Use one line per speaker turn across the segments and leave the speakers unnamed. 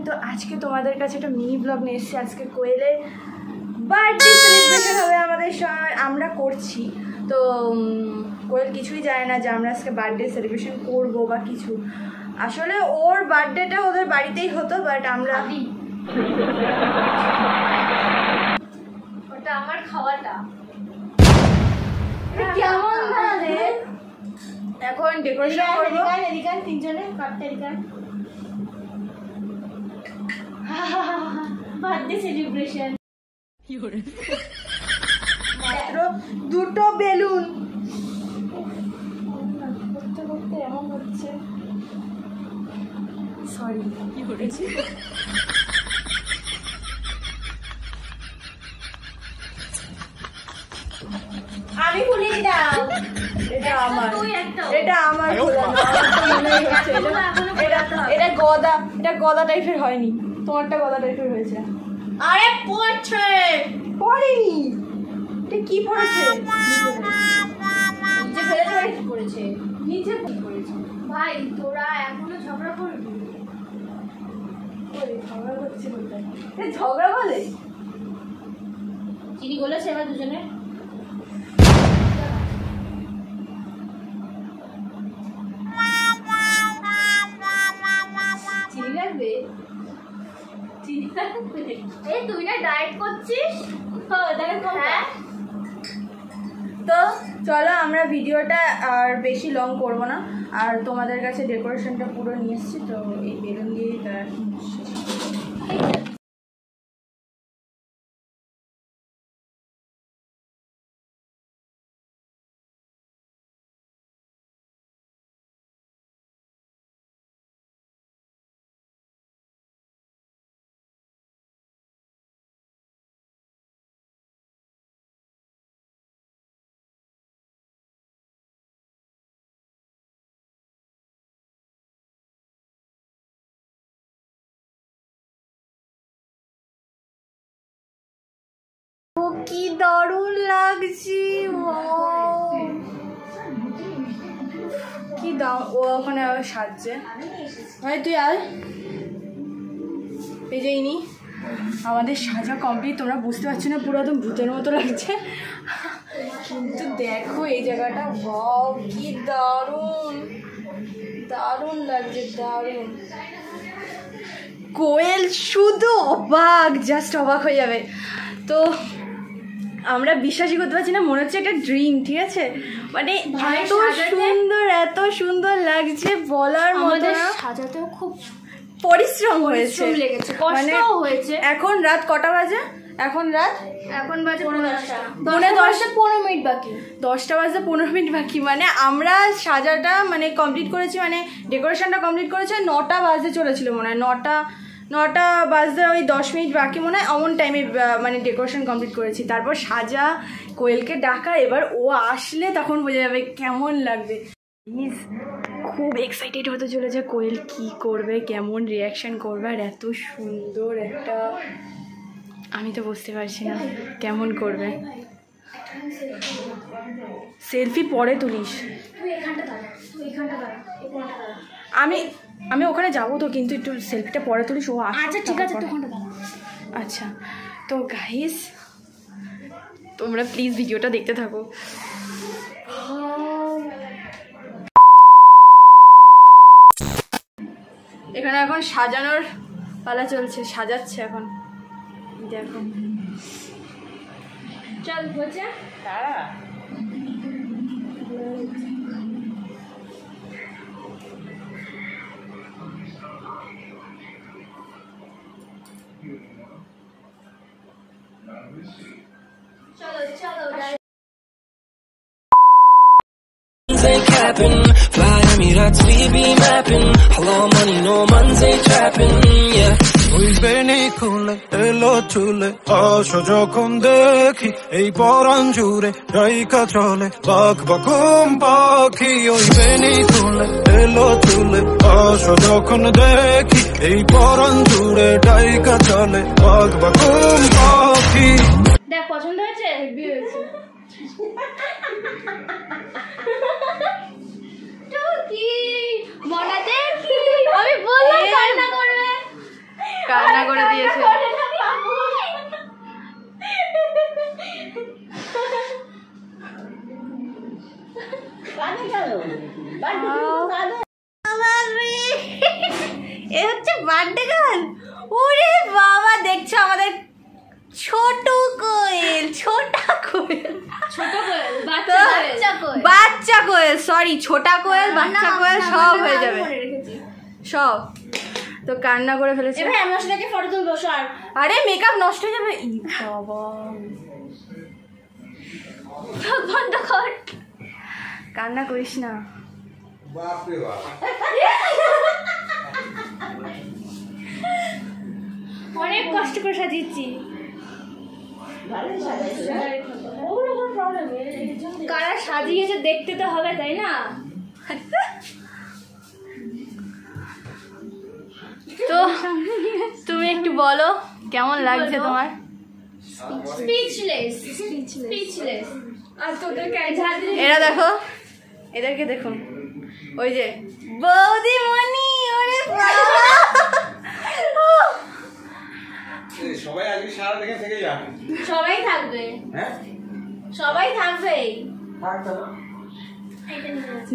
তো আজকে তোমাদের কাছে একটা মিনি ব্লগ নিয়ে এসেছি। আজকে কোয়েলের বার্থডে সেলিব্রেশন হবে আমাদের আমরা করছি। তো কোয়েল কিছুই জানে না যে আমরা আজকে বার্থডে সেলিব্রেশন করবো বা কিছু। আসলে ওর বার্থডেটা ওদের বাড়িতেই হতো, বাট আমরা
ওটা আমার খাওয়াটা
কেমন রে এখন ডেকোরেশন করবো।
এদিকান তিনজনে কাটতে এদিকান বার্থডে সেলিব্রেশন
মাত্র দুটো বেলুন
করতে করতে এমন হচ্ছে।
সরি কি করেছি।
আমি ভুলিয়ে দাও,
এটা আমার,
এটা
আমার এটা গদা, এটা গদা টাইপের হয়নি, তোমারটা গদা টাইপের হয়েছে।
আরে পড়ছে
পড়েনি, এটা কি পড়েছে?
নিচে ফেলেছে কি করেছে? নিচে কি করেছে? ভাই তোরা এখনো ঝগড়া করবি?
ঝগড়া করছি বলতে ঝগড়া বলে
চিনি বলেছে এবার দুজনে চিনি লাগবে। চিনি লাগবে? এই তুই না ডায়েট করছিস? হ্যাঁ
তো চলো আমরা ভিডিওটা আর বেশি লং করব না, আর তোমাদের কাছে ডেকোরেশনটা পুরো নিয়ে এসেছি। তো এই বেলুন দিয়েই তারা শেষ করবো। কি দারুণ লাগছে, কি দাও। ও ওখানে আবার সাজছে। ভাই তুই আয়, পেজেইনি আমাদের সাজা কমপ্লিট। তোমরা বুঝতে পারছো না, পুরো একদম ভূতের মতো লাগছে, কিন্তু দেখো এই জায়গাটা, বাও কি দারুণ দারুণ লাগছে, দারুণ। কোয়েল শুধু অবাক, জাস্ট অবাক হয়ে যাবে। তো আমরা বিশ্বাসই করতে পারছি না, মনে হচ্ছে একটা ড্রিম। ঠিক আছে, মানে এত সুন্দর লাগছে বলার মতো না।
সাজাতেও খুব
পরিশ্রম হয়েছে,
মানে হয়েছে।
এখন রাত কটা বাজে? এখন বাজে
15 মিনিট বাকি,
10টা বাজে 15 মিনিট বাকি। মানে আমরা সাজাটা মানে কমপ্লিট করেছি, মানে ডেকোরেশনটা কমপ্লিট করেছি 9টা বাজতে চলেছিল মনে হয়। 9টা বাজতে ওই 10 মিনিট বাকি মনে হয়, এমন টাইমে মানে ডেকোরেশন কমপ্লিট করেছি। তারপর সাজা, কোয়েলকে ডাকা, এবার ও আসলে তখন বোঝা যাবে কেমন লাগবে। প্লিজ, খুব এক্সাইটেড হতে চলেছে কোয়েল কি করবে, কেমন রিয়াকশান করবে। আর এত সুন্দর একটা, আমি তো বুঝতে পারছি না কেমন করবে। সেলফি পরে তুলিস, আমি ওখানে যাবো তো, কিন্তু একটু সেলফিটা পরে তুলিস। ও
আচ্ছা ঠিক আছে।
আচ্ছা, তো গাইস তোমরা প্লিজ ভিডিওটা দেখতে থাকো। এখানে এখন সাজানোর পালা চলছে, সাজাচ্ছে এখন, দেখো।
চল হচ্ছে
তারা
ain't capping, fly Emirates, we be mapping. Hello money, no man's ain't trapping, yeah.
ওই বেনি খুলে এলো চুলে আসো যখন দেখি এই পরাণ জুড়ে রাইকা চলে বাক বাকুম পাখি। ওই বেনি খুলে এলো চুলে আসো যখন দেখি এই পরাণ জুড়ে রাইকা চলে বাক বাকুম পাখি।
দেখ পছন্দ হয়েছে? হেভি হয়েছে। তো কি মনা দেখি আমি বললাম কান্না করবে।
এ হচ্ছে বার্থডে গান। ওরে বাবা, দেখছো আমাদের ছোট কোয়েল, ছোটা কোয়েল, বাচ্চা কোয়েল, সরি ছোটা কোয়েল, বাচ্চা কোয়েল সব হয়ে যাবে, সব তো কান্না করে ফেলেছে।
আমার সাথে ফটো তুলবো সর।
আরে মেকআপ নষ্ট হয়ে যাবে। বাবা
বন্ধ কর,
কান্না করিস না।
অনেক কষ্ট করে সাজিয়েছি। কারা সাজিয়েছে দেখতে তো হবে, তাই না?
তো তুমি একটু বলো কেমন লাগছে তোমার?
স্পিচলেস। আর তোদেরকে
এরা দেখো, এদেরকে দেখুন, ওই যে বৌদিমণি, ওরে বাবা।
সবাই আজকে সারা দেখে থেকে যান।
সবাই থাকবে,
হ্যাঁ
সবাই থাকবে।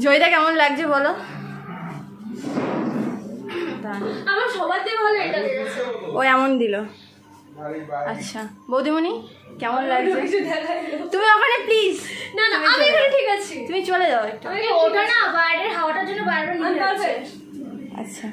জয়টা কেমন লাগছে বলো?
আমার সবার থেকে ভালো এটা লেগেছে।
ও এমন দিল। আচ্ছা বৌদিমণি কেমন লাগছে? তুমি ওখানে প্লিজ।
না না, আমি এখানে ঠিক আছি।
তুমি চলে যাও একটু।
ওটা না বাইরের হাওয়াটার জন্য বাইরে নিয়ে যাচ্ছে।
আচ্ছা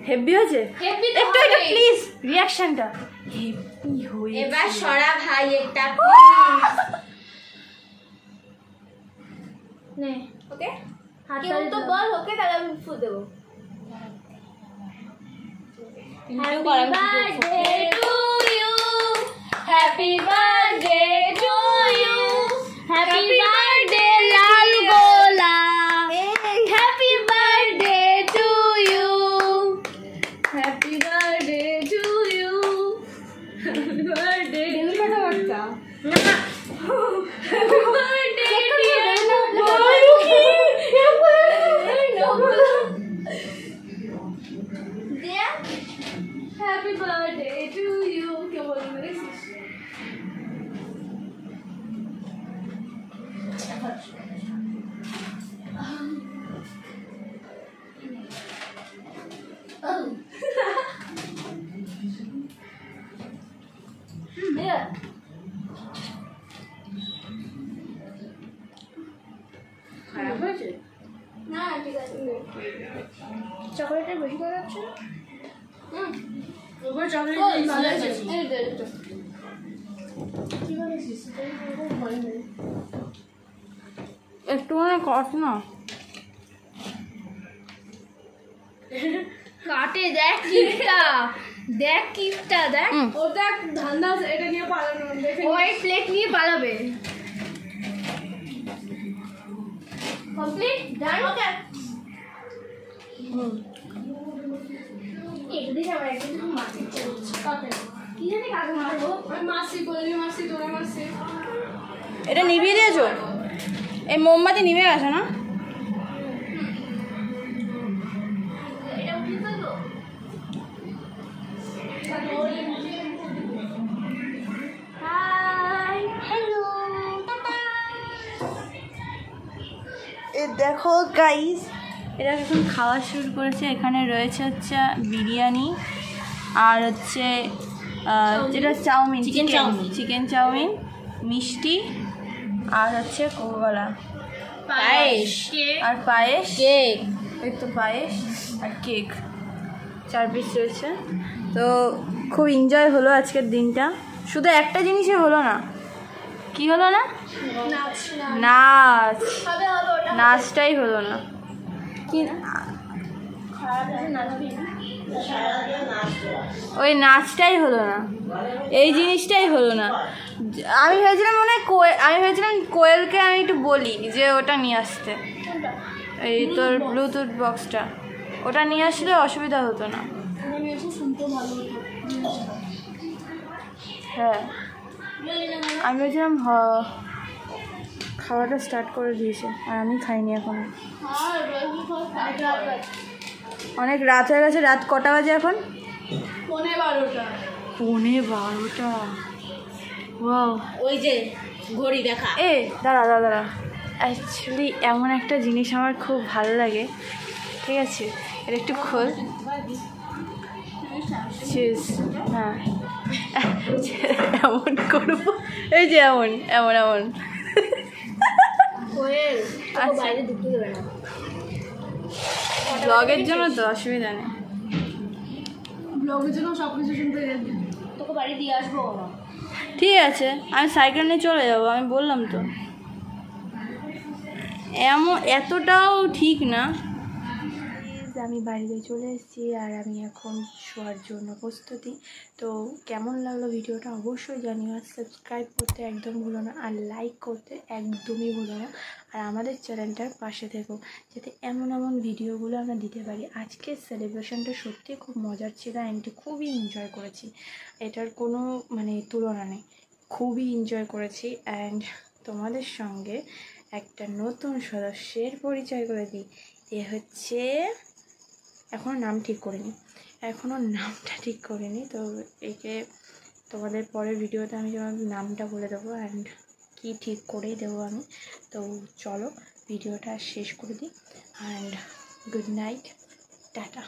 হেভি হয়েছে।
হেভি তো
একটু একটু
হবেই।
প্লিজ রিঅ্যাকশনটা হেভি হয়েছে।
এবার সরা ভাই একটা নে, ওকে কেউ তো বল ওকে, তাহলে আমি ফু দেবো। Happy birthday to you, happy birthday to you, happy birthday লাল গোলা, happy birthday to you, happy birthday to you, happy birthday to you, happy birthday dear dear, happy birthday to you. क्या बोल रही है? খারাপ হয়েছে না, ঠিক আছে। চকলেটের বেশি করে যাচ্ছে। ওপরে চকলেট ভালো আছে। এই দে এটা কি বলেছিস?
একটু মানে কট না
কাটে, দেখ কিপটা, দেখ কিপটা, দেখ
হুম।
ও দেখ ধান্দা এটা নিয়ে পালানো, দেখে ওই প্লেট নিয়ে পালাবে। কমপ্লিট ডান। ওকে এই দিকে আমরা একটু মারতে চলছি। কাকে কি জানি কাকে মারবো? আমি মাসি বলি, মাসি তোরা মাসি।
এটা নিভিয়ে দিয়েছো? এই মোমবাতি নিভে গেছে না?
এটা উঠিয়ে ফেলবো। Hi hello tata.
এ দেখো গাইস, এরা এখন খাওয়া শুরু করেছে। এখানে রয়েছে হচ্ছে বিরিয়ানি আর হচ্ছে যেটা চাউমিন, চিকেন চাউমিন, মিষ্টি আর হচ্ছে কোকোকলা,
পায়েস
আর পায়েস, কেক, এই তো পায়েস আর কেক, 4 পিস রয়েছে। তো খুব এনজয় হলো আজকের দিনটা। শুধু একটা জিনিসই হলো না, কি হলো না?
নাচ
নাচ,
হবে হবে ওটা
নাচটাই হলো না। কি
খারাপ আছে নাচবি না।
ওই নাচটাই হলো না, এই জিনিসটাই হলো না। আমি ভেবেছিলাম আমি ভেবেছিলাম কোয়েলকে আমি একটু বলি যে ওটা নিয়ে আসতে, এই তোর ব্লুটুথ বক্সটা, ওটা নিয়ে আসলে অসুবিধা হতো না।
আমি এসে শুনতে ভালো হতো।
হ্যাঁ আমি ভেবেছিলাম খাওয়াটা স্টার্ট করে দিয়েছে আর আমি খাইনি এখন। অনেক রাত হয়ে গেছে। রাত কটা বাজে এখন?
12:15।
12:15। ওয়াও
ওই যে ঘড়ি দেখা।
এ দাঁড়া অ্যাকচুয়ালি এমন একটা জিনিস আমার খুব ভালো লাগে, ঠিক আছে এটা একটু খোল। চিজ, হ্যাঁ এমন করবো, এই যে এমন এমন এমন।
কোয়েল
আচ্ছা।
বাইরে ঢুকতে দেবে না।
ব্লগের জন্য তো অসুবিধা নেই।
ব্লগের জন্য সব কিছু শুনতে তোকে বাড়ি দিয়ে আসবো।
ঠিক আছে আমি সাইকেল নিয়ে চলে যাবো, আমি বললাম তো। এতটাও ঠিক না। আমি বাড়িতে চলে এসেছি আর আমি এখন শোয়ার জন্য প্রস্তুতি। তো কেমন লাগলো ভিডিওটা অবশ্যই জানিও, আর সাবস্ক্রাইব করতে একদম ভুলো না, আর লাইক করতে একদমই ভুলো না, আর আমাদের চ্যানেলটার পাশে থেকো যাতে এমন এমন ভিডিওগুলো আমরা দিতে পারি। আজকের সেলিব্রেশনটা সত্যি খুব মজার ছিল, অ্যান্ড খুবই এনজয় করেছি, এটার কোনো তুলনা নেই, খুবই এনজয় করেছি। অ্যান্ড তোমাদের সঙ্গে একটা নতুন সদস্যের পরিচয় করে দিই। এ হচ্ছে, এখনও নামটা ঠিক করিনি, তো একে তোমাদের পরের ভিডিওতে আমি তোমাদের নামটা বলে দেবো, অ্যান্ড কি ঠিক করেই দেবো আমি। তো চলো ভিডিওটা শেষ করে দিই, অ্যান্ড গুড নাইট, টাটা।